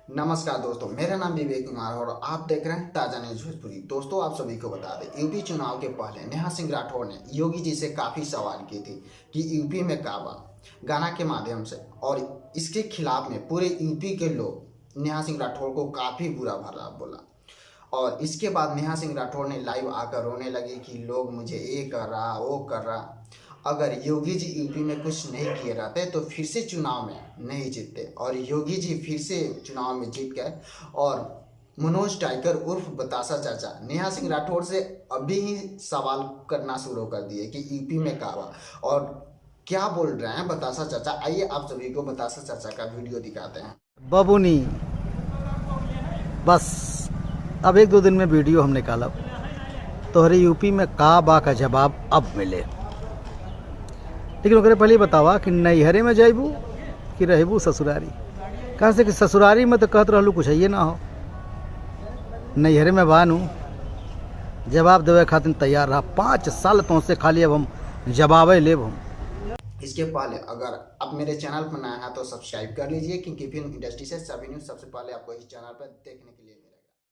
नमस्कार दोस्तों, मेरा नाम विवेक कुमार और आप देख रहे हैं ताजा न्यूज भोजपुरी। दोस्तों, आप सभी को बता दें, यूपी चुनाव के पहले नेहा सिंह राठौर ने योगी जी से काफ़ी सवाल किए थे कि यूपी में काबा गाना के माध्यम से, और इसके खिलाफ में पूरे यूपी के लोग नेहा सिंह राठौर को काफ़ी बुरा भला बोला। और इसके बाद नेहा सिंह राठौर ने लाइव आकर रोने लगे कि लोग मुझे ये कर रहा वो कर रहा। अगर योगी जी यूपी में कुछ नहीं किए रहते तो फिर से चुनाव में नहीं जीतते, और योगी जी फिर से चुनाव में जीत गए। और मनोज टाइगर उर्फ बतासा चाचा नेहा सिंह राठौर से अभी ही सवाल करना शुरू कर दिए कि यूपी में काबा, और क्या बोल रहे हैं बतासा चाचा। आइए आप सभी को बतासा चाचा का वीडियो दिखाते हैं। बाबूनी बस अब 1-2 दिन में वीडियो हम निकालब तोहरे यूपी में का बा का जवाब अब मिले। लेकिन ओकरे पहले बतावा कि नैहरे में जाइबू कि रहबू ससुरारी। कहाँ से कि ससुरारी में तो कहत रहलू कुछ है ना हो, नैहरे में बानू जवाब देवे खातिर तैयार रहा। 5 साल तो से खाली अब हम जवाबे लेब हम। इसके पहले अगर आप मेरे चैनल पर नया है तो सब्सक्राइब कर लीजिए, क्योंकि फिल्म इंडस्ट्री से सभी न्यूज़ सबसे पहले आपको इस चैनल पर देखने के लिए